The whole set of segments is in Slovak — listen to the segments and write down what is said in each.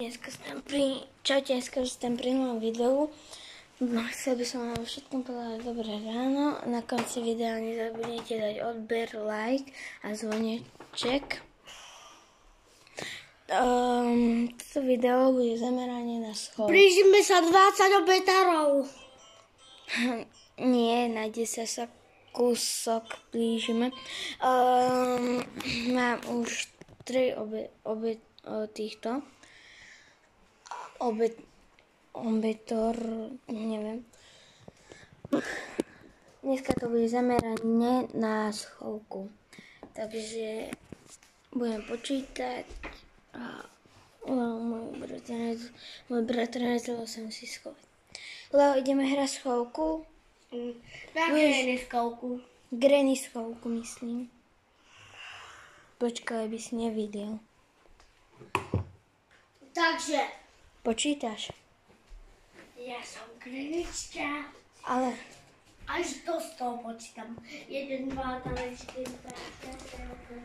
Čaute, dneska som pri novom videu. Chcel by som vám všetkým povedať dobré ráno. Na konci videa nezabudnite dať odber, like a zvoneček. Toto video bude zamerané na schod. Blížime sa 20 obetárov. Nie, na 10 sa kúsok blížime. Mám už 3 neviem. Dneska to bude zamerané na schovku. Takže budem počítať a môj bratr nezval sa musí schovať. Leo, ideme hrať schovku. Na granny schovku. Granny schovku, myslím. Počkaj, aby si nevidel. Takže. Počítaš? Ja som Granička. Ale. Až do 100 počítam. 1, 2, 3, 4, 5, 6, 7, 8.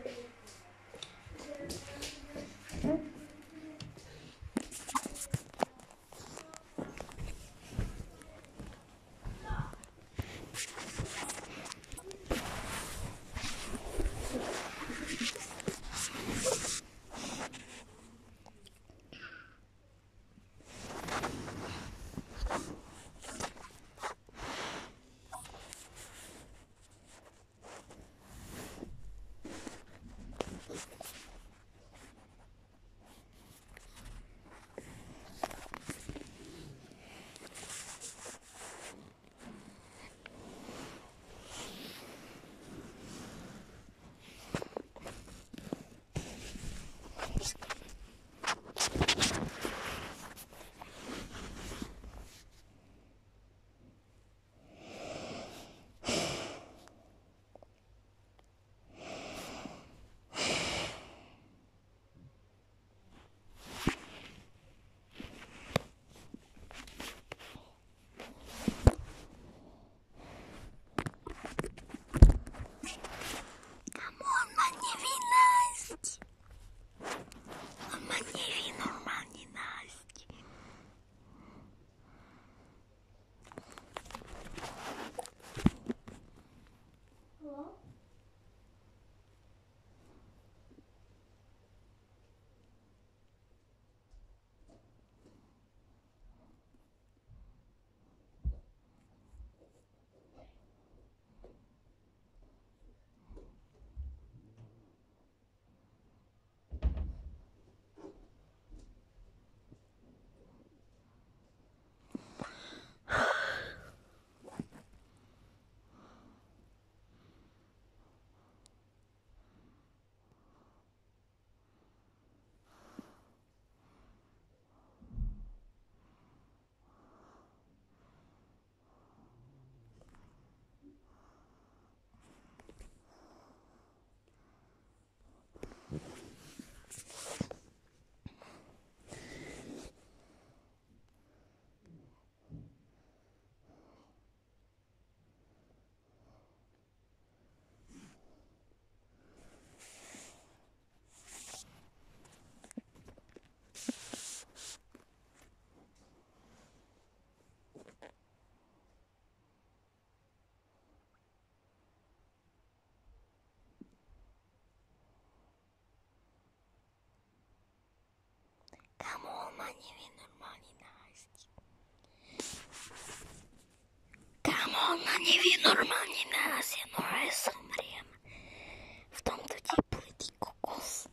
Kamo, on ma nevie normálne nájsť. Ja normálne somriem. V tomto teple, ty kokos.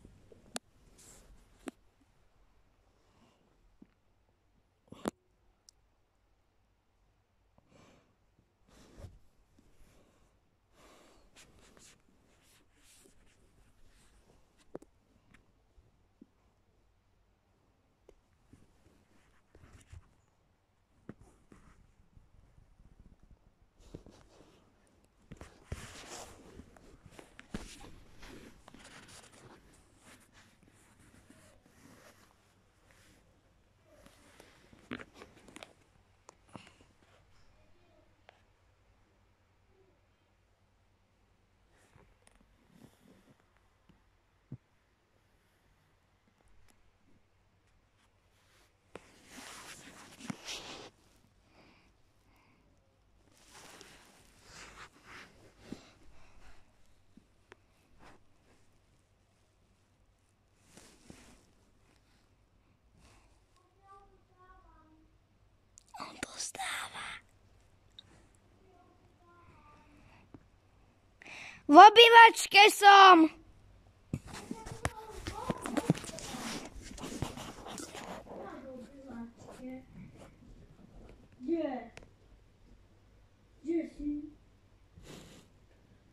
V obývačke som. Kde? Kde si?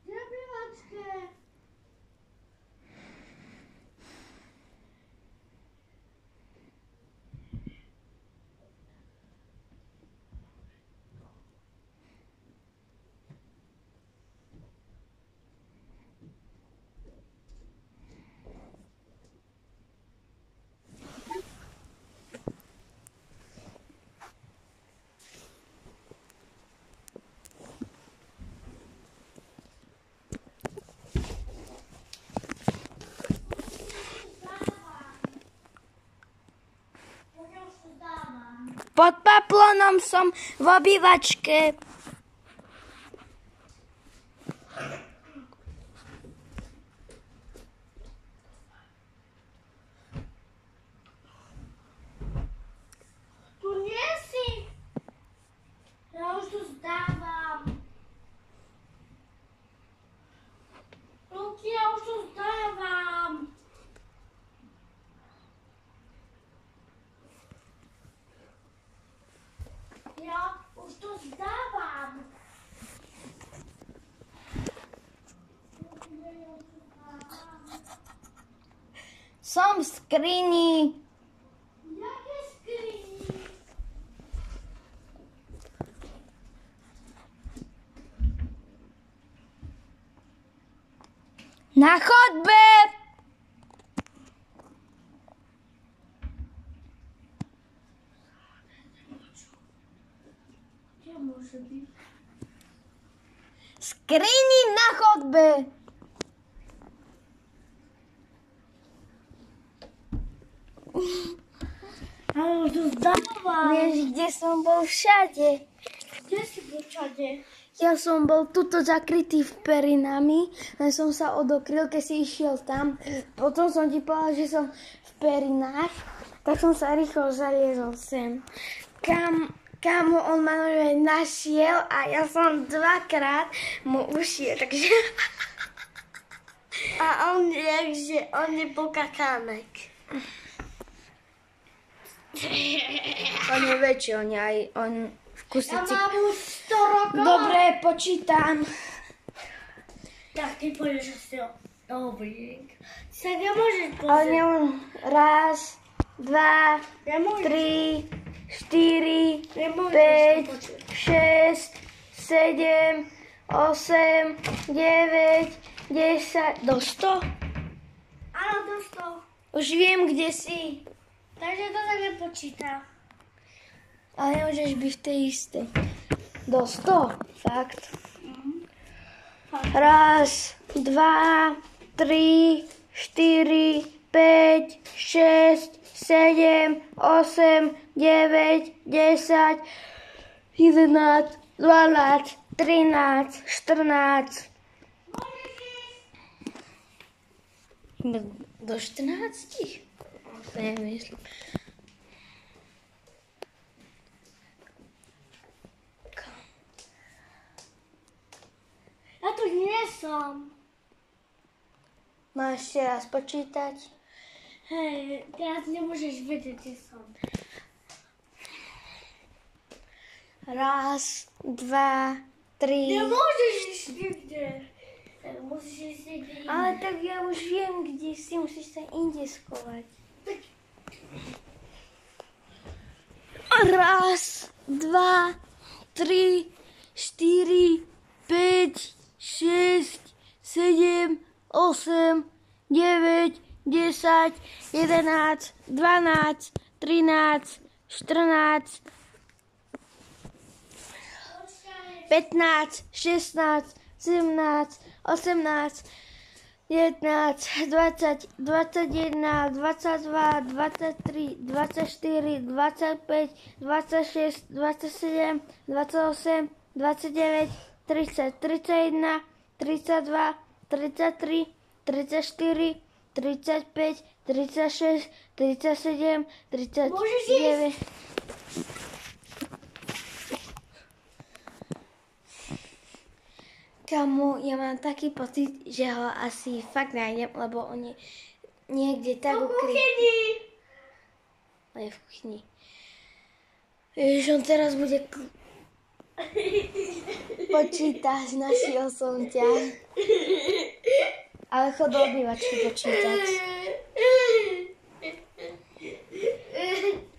Kde v obývačke? Pod paplonom som v obývačke. Tu nie si. Ja už tu zdávam. Luky, ja už tu zdávam. Ja už to zdávam. Som v skrini. Jaké skrini? Na chodbe. Kde môže byť? Skrini na chodbe. Ja už to zdávam. Vieš, kde som bol všade? Kde si bol všade? Ja som bol tuto zakrytý v perinami, len som sa odokryl, keď si išiel tam. Potom som ti povedal, že som v perinách, tak som sa rýchlo zaliezol sem. Kam on ma našiel a ja som dvakrát mu ušiel, takže... A on je pokakánek. On je väčší, on v kuse Ja mám už 100 rokov. Dobre, počítam. Tak ty povieš, že si dobrý. Sa nemôžeš Ale pozrieť. raz, dva, Nemôžeš. 3, 4, Nemôžeš 5, to počuť. 6, 7, 8, 9, 10, do 100? Áno, do 100. Už viem, kde si. Takže to sa nepočíta. Ale nemôžeš byť v tej istej. Do 100, fakt. Raz, dva, 3, 4, 5, 6, 7, 8, 9, 10, 11, 12, 13, 14. Do 14? Nemyslím. Ja tu nie som. Máš ešte raz počítať? Hej, teraz nemôžeš vedieť, kde som. Raz, dva, 3. Nemôžeš ísť nikde. Tak musíš ísť niekde inde. Ale tak ja už viem, kde si. Musíš sa inde skovať. Raz, dva, 3, 4, 5, 6, 7, 8, 9, 10, 11, 12, 13, 14, 15, 16, 17, 18, 19, 20, 21, 22, 23, 24, 25, 26, 27, 28, 29, 30, 31, 32, 33, 34, 35, 36, 37, 39. Kamu, ja mám taký pocit, že ho asi fakt nájdem, lebo on je niekde tak ukrytý. On je v kuchyni. Ježiš, on teraz bude počítať, našiel som ťa. Ale chod do obývačky počítať.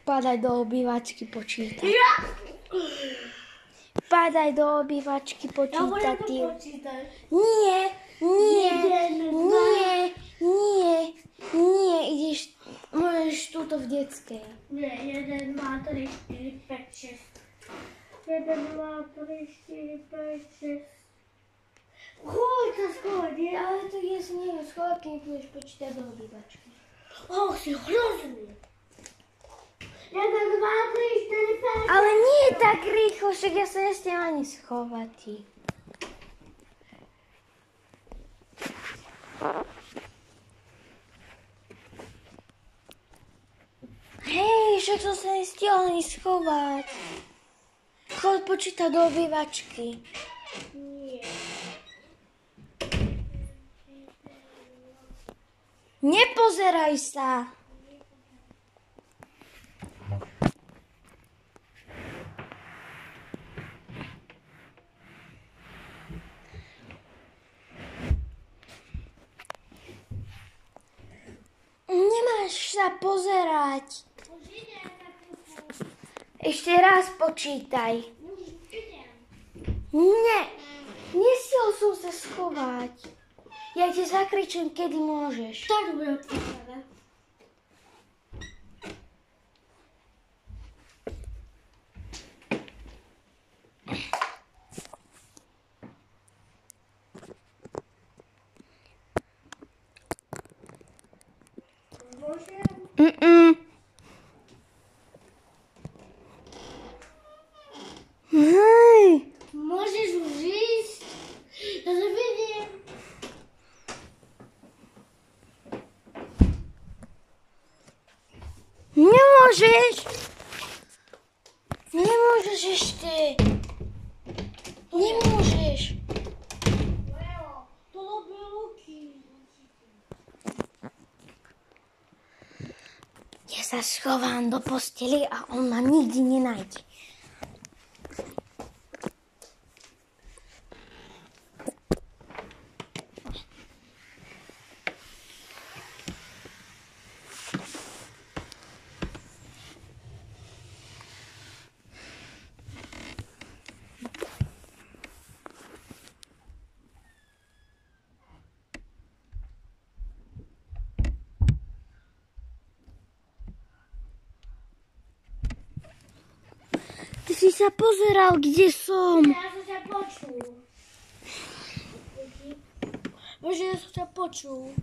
Padaj do obývačky počítať. Padaj do obývačky počítať. Ja počítať. Nie, ideš, môžeš túto v detskej. Nie, 1, 2, 3, 4, 5, 6. 1, 2, 3, 4, 5, 6. Chôľka schodí. Ale to je nie, skôr, keď budeš počítať do obývačky. Si hrozný. 1, 2, 3, 4, 5. Ale nie tak rýchlo, však ja sa nestiem ani schovať. Hej, však som sa nestihla ani schovať. Chod počítať do obývačky. Nie. Nepozeraj sa. Nemáš sa pozerať. Ešte raz počítaj. Nie, nestiel som sa schovať. Ja ti zakričím, kedy môžeš. Tak budem počítať. Hej. Môžeš už ísť? Ja sa vidím. Nemôžeš. Nemôžeš ešte. Nemôžeš. To robí ruky. Ja sa schovám do posteli a on ma nikdy nenájde. Ty si sa pozeral, kde som. Ja som ťa počul. Bože, ja som ťa počul.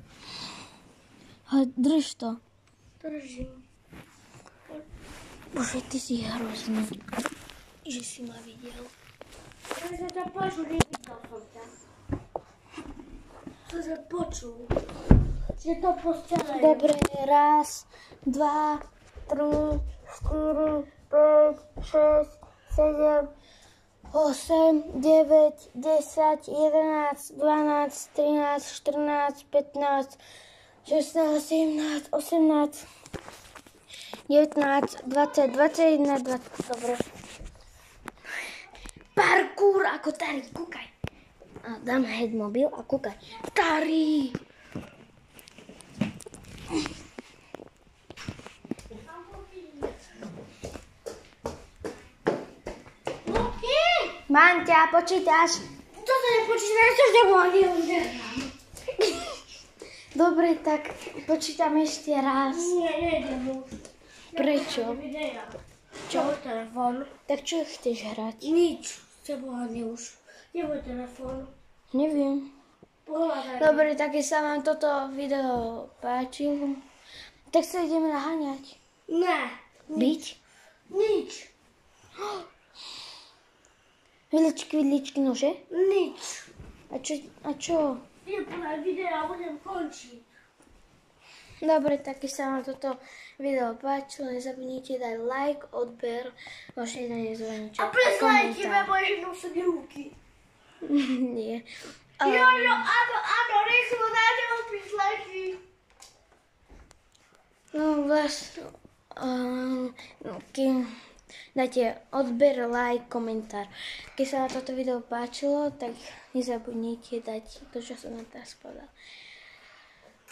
Drž to. Držím. Bože, ty si hrozný. Že si ma videl. Ja som ťa počul, nevidel som ťa. Som ťa počul. Je to postele. Dobre, 1, 2, 3, 4, 5, 6, 7, 8, 9, 10, 11, 12, 13, 14, 15, 16, 17, 18, 19, 20, 21, 20. Dobre. Parkour ako Tari, kúkaj. A dám head mobil a kúkaj. Tari! Mám ťa, počítaš? To sa nepočíta, ja som ťa ani udržám. Dobre, tak počítam ešte raz. Nie, nejdem už. Prečo? Videa. Čo? Môj telefón. Tak čo chceš hrať? Nič. S tebou ani už. Kde môj telefón? Neviem. Pohľadaj. Dobre, tak keď sa vám toto video páči, tak sa ideme naháňať. Ne. Byť? Nič. Vidličky, nože? Nič. A čo? Idem podať videa a budem končiť. Dobre, tak keď sa vám toto video páčilo, nezabudnite dať like, odber, môžete dať zvonček A preslajte ma moje nosové ruky. Nie. Jo, áno, rýchlo dáte opis lajky. No vlastne, keď dáte odber, like, komentár. Keď sa vám toto video páčilo, tak nezabudnite dať to, čo som vám teraz povedal.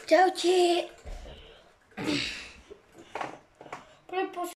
Čaute!